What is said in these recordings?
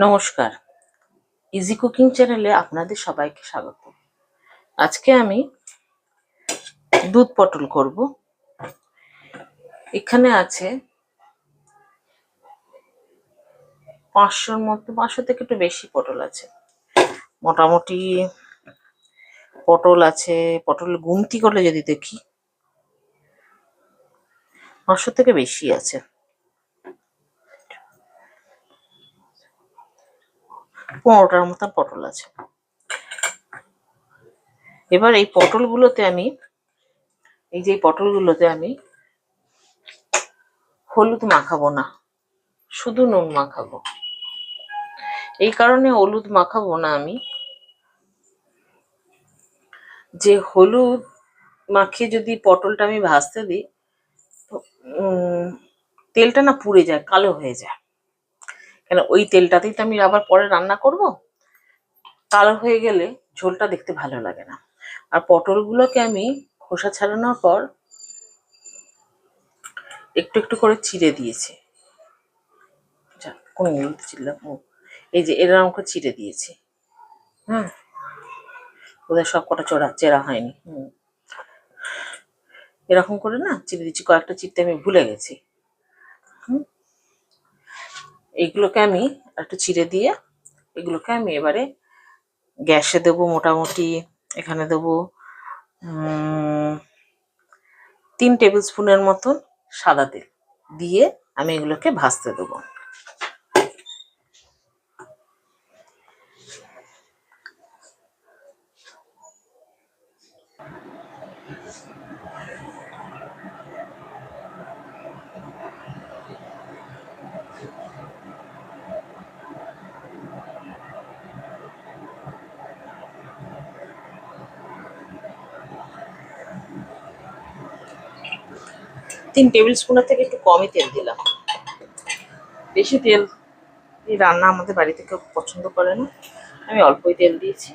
নমস্কার, easy cooking চ্যানেলে আপনাদের সবাইকে স্বাগত। আজকে আমি দুধ পটল করব। এখানে আছে 500-র মতো, 500 থেকে একটু বেশি পটল আছে। মোটামুটি পটল আছে, পটল গুনতি করলে যদি দেখি 500 থেকে বেশি আছে। 15টার মতন পটল আছে। এবার এই পটলগুলোতে আমি হলুদ মাখাবো না, শুধু নুন মাখাবো। এই কারণে হলুদ মাখাবো না আমি, যে হলুদ মাখিয়ে যদি পটলটা আমি ভাজতে দিই তো তেলটা না পুড়ে যায়, কালো হয়ে যায়। কেন, ওই তেলটাতেই তো আমি আবার পরে রান্না করব। কালো হয়ে গেলে ঝোলটা দেখতে ভালো লাগে না। আর পটলগুলোকে আমি খোসা ছাড়ানোর পর একটু একটু করে চিড়ে দিয়েছি। কোন চিড়লাম, এই যে এরকম করে চিড়ে দিয়েছি। ওদের সব কটা চেরা হয়নি। এরকম করে না চিড়ে দিচ্ছি, কয়েকটা চিড়তে আমি ভুলে গেছি। এইগুলোকে আমি একটু চিড়ে দিয়ে এগুলোকে আমি এবারে গ্যাসে দেবো। মোটামুটি এখানে দেবো 3 টেবিল স্পুনের মতন সাদা তেল দিয়ে আমি এগুলোকে ভাজতে দেবো। তিন টেবিল স্পুনের থেকে একটু কমই তেল দিলাম। বেশি তেল এই রান্না আমাদের বাড়িতে কেউ পছন্দ করে না, আমি অল্পই তেল দিয়েছি।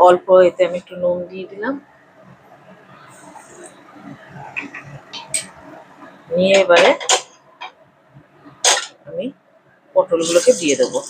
অল্প এতে আমি একটু নুন দিয়ে দিলাম, নিয়ে এবারে আমি পটলগুলোকে দিয়ে দেবো।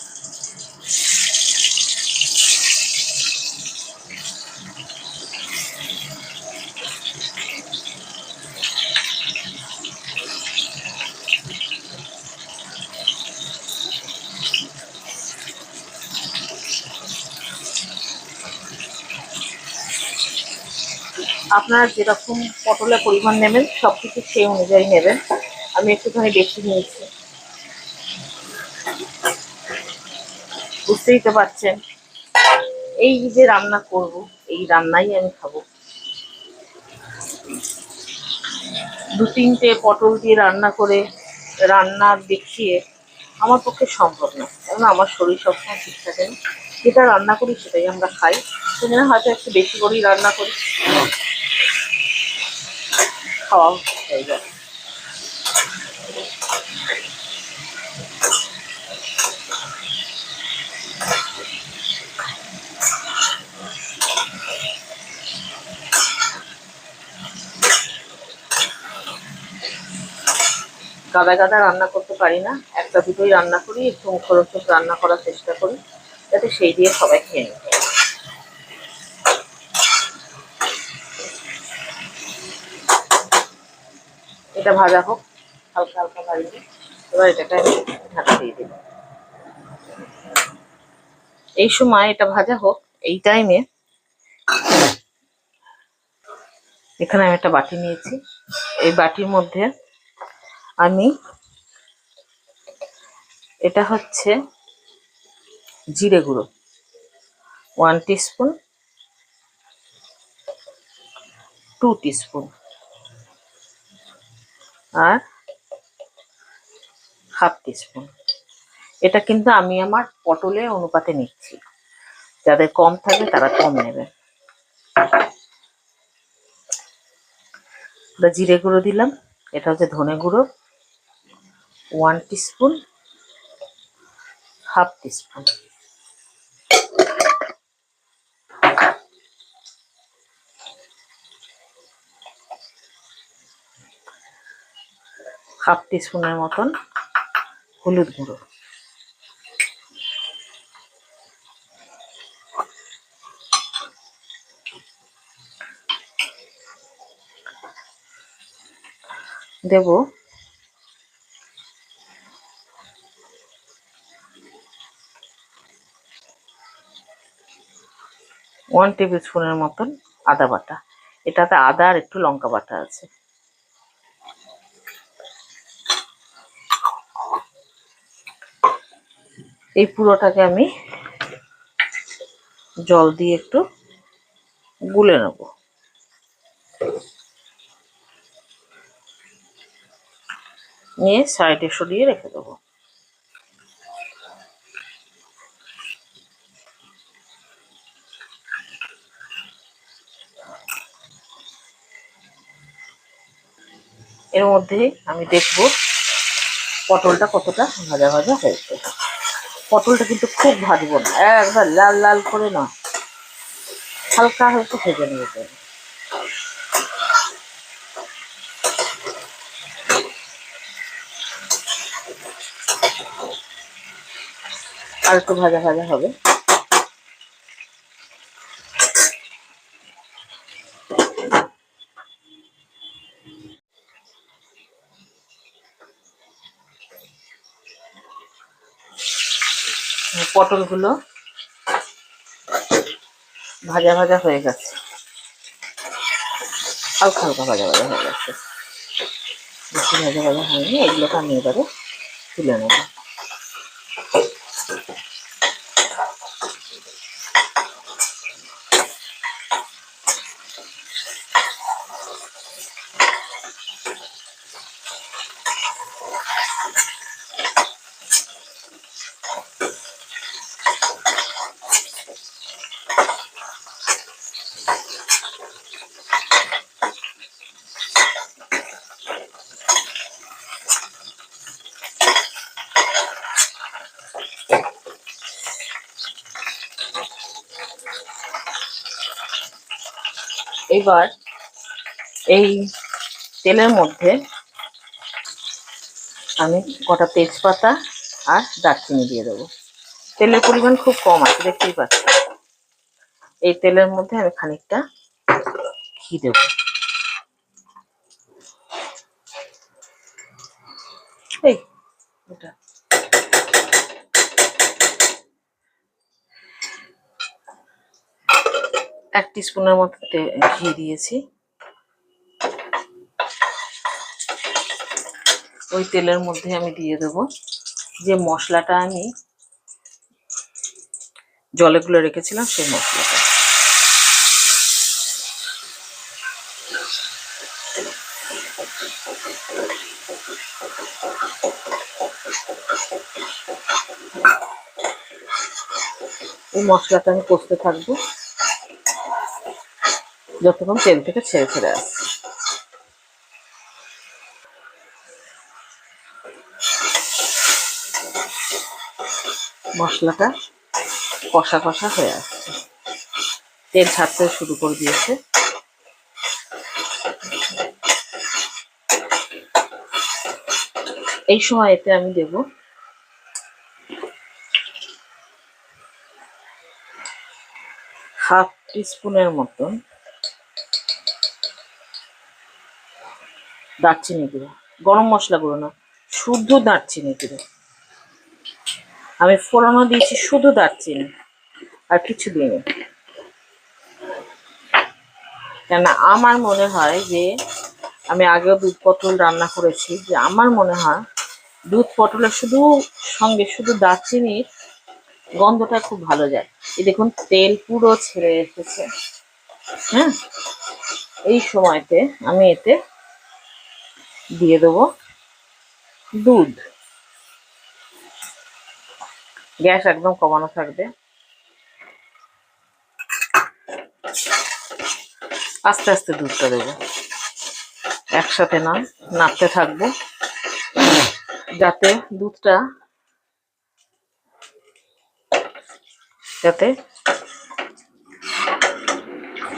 আপনারা যেরকম পটলের পরিমাণ নেবেন সব কিছু সেই অনুযায়ী নেবেন। আমি একটুখানি বেশি নিয়েছি, বুঝতেই তো পারছেন। এই যে রান্না করব, এই রান্নাই আমি খাবো। 2-3টে পটল দিয়ে রান্না দেখিয়ে আমার পক্ষে সম্ভব না, কারণ আমার শরীর সবসময় ঠিক থাকে না। যেটা রান্না করি সেটাই আমরা খাই, সেজন্য হয়তো একটু বেশি করেই রান্না করি, খাওয়া হয়ে যায়। গাদা গাদা রান্না করতে পারি না, একটা দুটোই রান্না করি, একটু মুখরোচক রান্না করার চেষ্টা করি যাতে সেই দিয়ে সবাই খেয়ে নিই। এটা ভাজা হোক, হালকা হালকা ভাজবে। এবার এটাকে আমি ঢাকা দিয়ে দেব। এই সময় এটা ভাজা হোক, এই টাইমে এখানে আমি একটা বাটি নিয়েছি। এই বাটির মধ্যে আমি, এটা হচ্ছে জিরে গুঁড়ো 1 টিস্পুন, 2 টিস্পুন আর হাফ টিস্পুন। এটা কিন্তু আমি আমার পটলের অনুপাতে নিচ্ছি, যাদের কম থাকে তারা কম নেবে। জিরে গুঁড়ো দিলাম। এটা হচ্ছে ধনে গুঁড়ো 1 টিস্পুন, হাফ টিস্পুন। হাফ টিস্পুনের মতন হলুদ গুঁড়ো। দেব 1 টেবিল স্পুনের মতন আদা বাটা। এটাতে আদা আর একটু লঙ্কা বাটা আছে। এই পুরোটাকে আমি জল দিয়ে একটু গুলে নেব। নিয়ে সাইডে সরিয়ে রেখে দেবো। এর মধ্যেই আমি দেখব পটলটা কতটা ভাজা ভাজা হয়েছে। পটলটা কিন্তু খুব ভাজবো না, একবার লাল লাল করে না, হালকা হালকা ভেজে নেবো। আর একটু ভাজা ভাজা হবে। পটলগুলো ভাজা ভাজা হয়ে গেছে, হালকা হালকা ভাজা ভাজা হয়ে গেছে, বেশি ভাজা ভাজা হয়নি। এগুলোকে আমি এবারে তুলে নেব। এবার এই তেলের মধ্যে আমি কটা তেজপাতা আর দারচিনি দিয়ে দেবো। তেলের পরিমাণ খুব কম আছে, দেখতেই পাচ্ছি। এই তেলের মধ্যে আমি খানিকটা ঘি দেব। এই এটা 1 টিস্পুনের মতো ঘি দিয়েছি। ওই তেলের মধ্যে আমি দিয়ে দেবো যে মশলাটা আমি জলে গুলে রেখেছিলাম, সেই মশলাটা। এই মশলাটা আমি কষতে থাকবো যতক্ষণ তেল থেকে ছেড়ে ছেড়ে আসছে। মশলাটা কষা কষা হয়ে আসছে, তেল ছাড়তে শুরু করে দিয়েছে। এই সময় এতে আমি দেব হাফ টিস্পুনের মতন দারচিনি গুঁড়ো, গরম মশলা গুঁড়ো না, শুদ্ধ দারচিনি গুঁড়ো। আমি ফোড়নও দিয়েছি শুধু দারচিনি, আর কিছু দিইনি। কেন আমার মনে হয় যে, আমি আগেও দুধ পটল রান্না করেছি, যে আমার মনে হয় দুধ পটলের সঙ্গে শুধু দারচিনির গন্ধটা খুব ভালো যায়। এই দেখুন তেল পুরো ছেড়ে এসেছে। হ্যাঁ, এই সময়তে আমি এতে দিয়ে দেবো দুধ। গ্যাস একদম কমানো থাকবে। আস্তে আস্তে দুধটা দেবো, একসাথে না, নাড়তে থাকবো যাতে দুধটা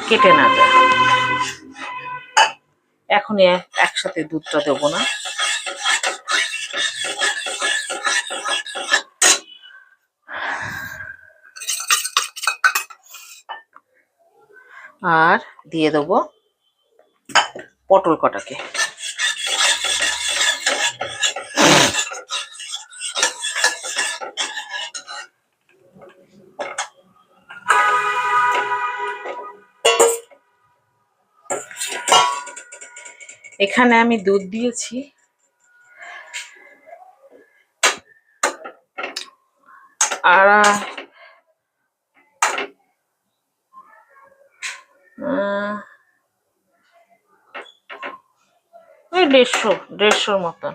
কেটে না যায়। এখনই একসাথে দুধটা দেবো না, আর দিয়ে দেবো পটল কটাকে। এখানে আমি দুধ দিয়েছি আর 150 মতন।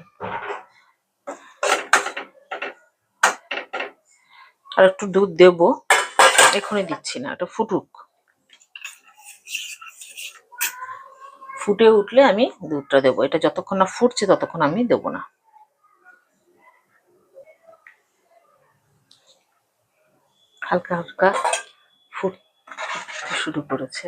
আর একটু দুধ দেবো, এখনই দিচ্ছি না, এটা ফুটুক, ফুটে উঠলে আমি দুধটা দেবো। এটা যতক্ষণ না ফুটছে ততক্ষণ আমি দেবো না। হালকা হালকা ফুটতে শুরু করেছে।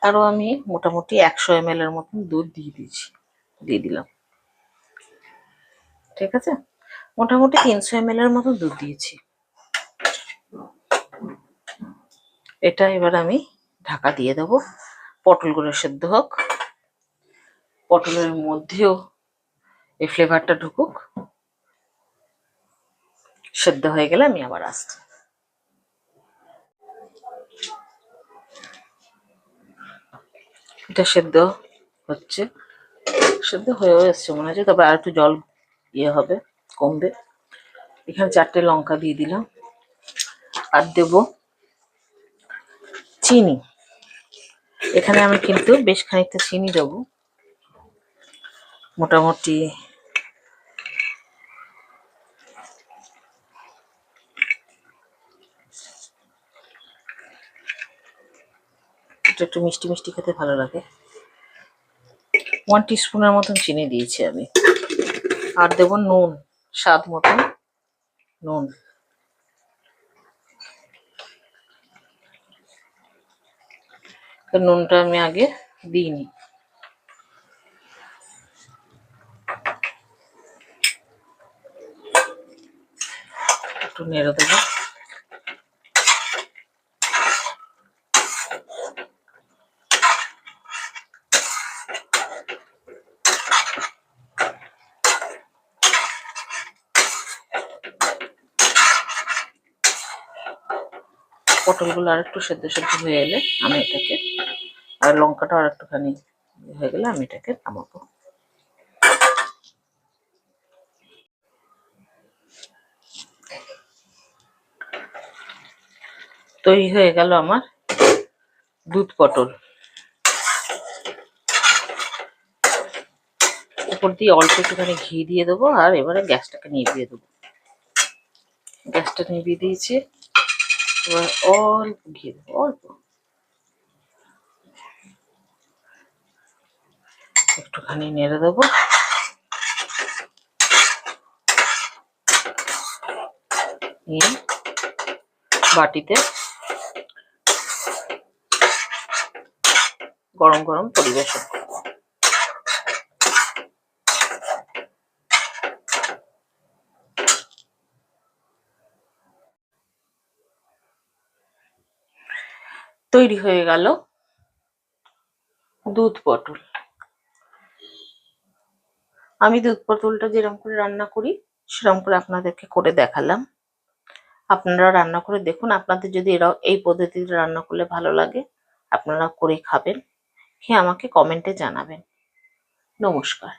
আরো আমি মোটামুটি 100 ml এর মতন দুধ দিয়ে দিলাম। ঠিক আছে, মোটামুটি 300 ml এর মতন দুধ দিয়েছি। এটা এবার আমি ঢাকা দিয়ে দেবো, পটলগুলো সেদ্ধ হোক, পটলের মধ্যেও এই ফ্লেভারটা ঢুকুক। সেদ্ধ হয়ে গেলে আমি আবার আসছি। এটা সেদ্ধ হচ্ছে, সেদ্ধ হয়েও এসছে মনে হচ্ছে, তবে আর একটু জল হবে, কমবে। এখানে 4টে লঙ্কা দিয়ে দিলাম, আর দেব চিনি। এখানে আমি কিন্তু বেশ খানিকটা চিনি দেবো, মোটামুটি এটা একটু মিষ্টি মিষ্টি খেতে ভালো লাগে। 1 টিস্পুনের মতন চিনি দিয়েছি আমি। আর দেব নুন, স্বাদ মতন নুন। নুনটা আমি আগে দিইনি। একটু নেড়ে দেবো। পটলগুলো আর একটু সেদ্ধ সেদ্ধ হয়ে এলে আমি এটাকে, আর লঙ্কাটা আর একটুখানি হয়ে গেলে আমি এটাকে নামাবো। তৈরি হয়ে গেল আমার দুধ পটল। উপর দিয়ে অল্প একটুখানি ঘি দিয়ে দেবো, আর এবারে গ্যাসটাকে নিভিয়ে দেবো। গ্যাসটা নিভিয়ে দিয়েছি, এবার অল্প ঘি দেবো, অল্প একটুখানি নেড়ে দেবো। নিয়ে বাটিতে গরম গরম পরিবেশন করবো। তৈরি হয়ে গেল দুধ পটল। আমি দুধ পটলটা যেরকম করে রান্না করি সেরকম করে আপনাদেরকে করে দেখালাম। আপনারা রান্না করে দেখুন। আপনাদের যদি এই পদ্ধতিতে রান্না করলে ভালো লাগে, আপনারা করে খাবেন, খেয়ে আমাকে কমেন্টে জানাবেন। নমস্কার।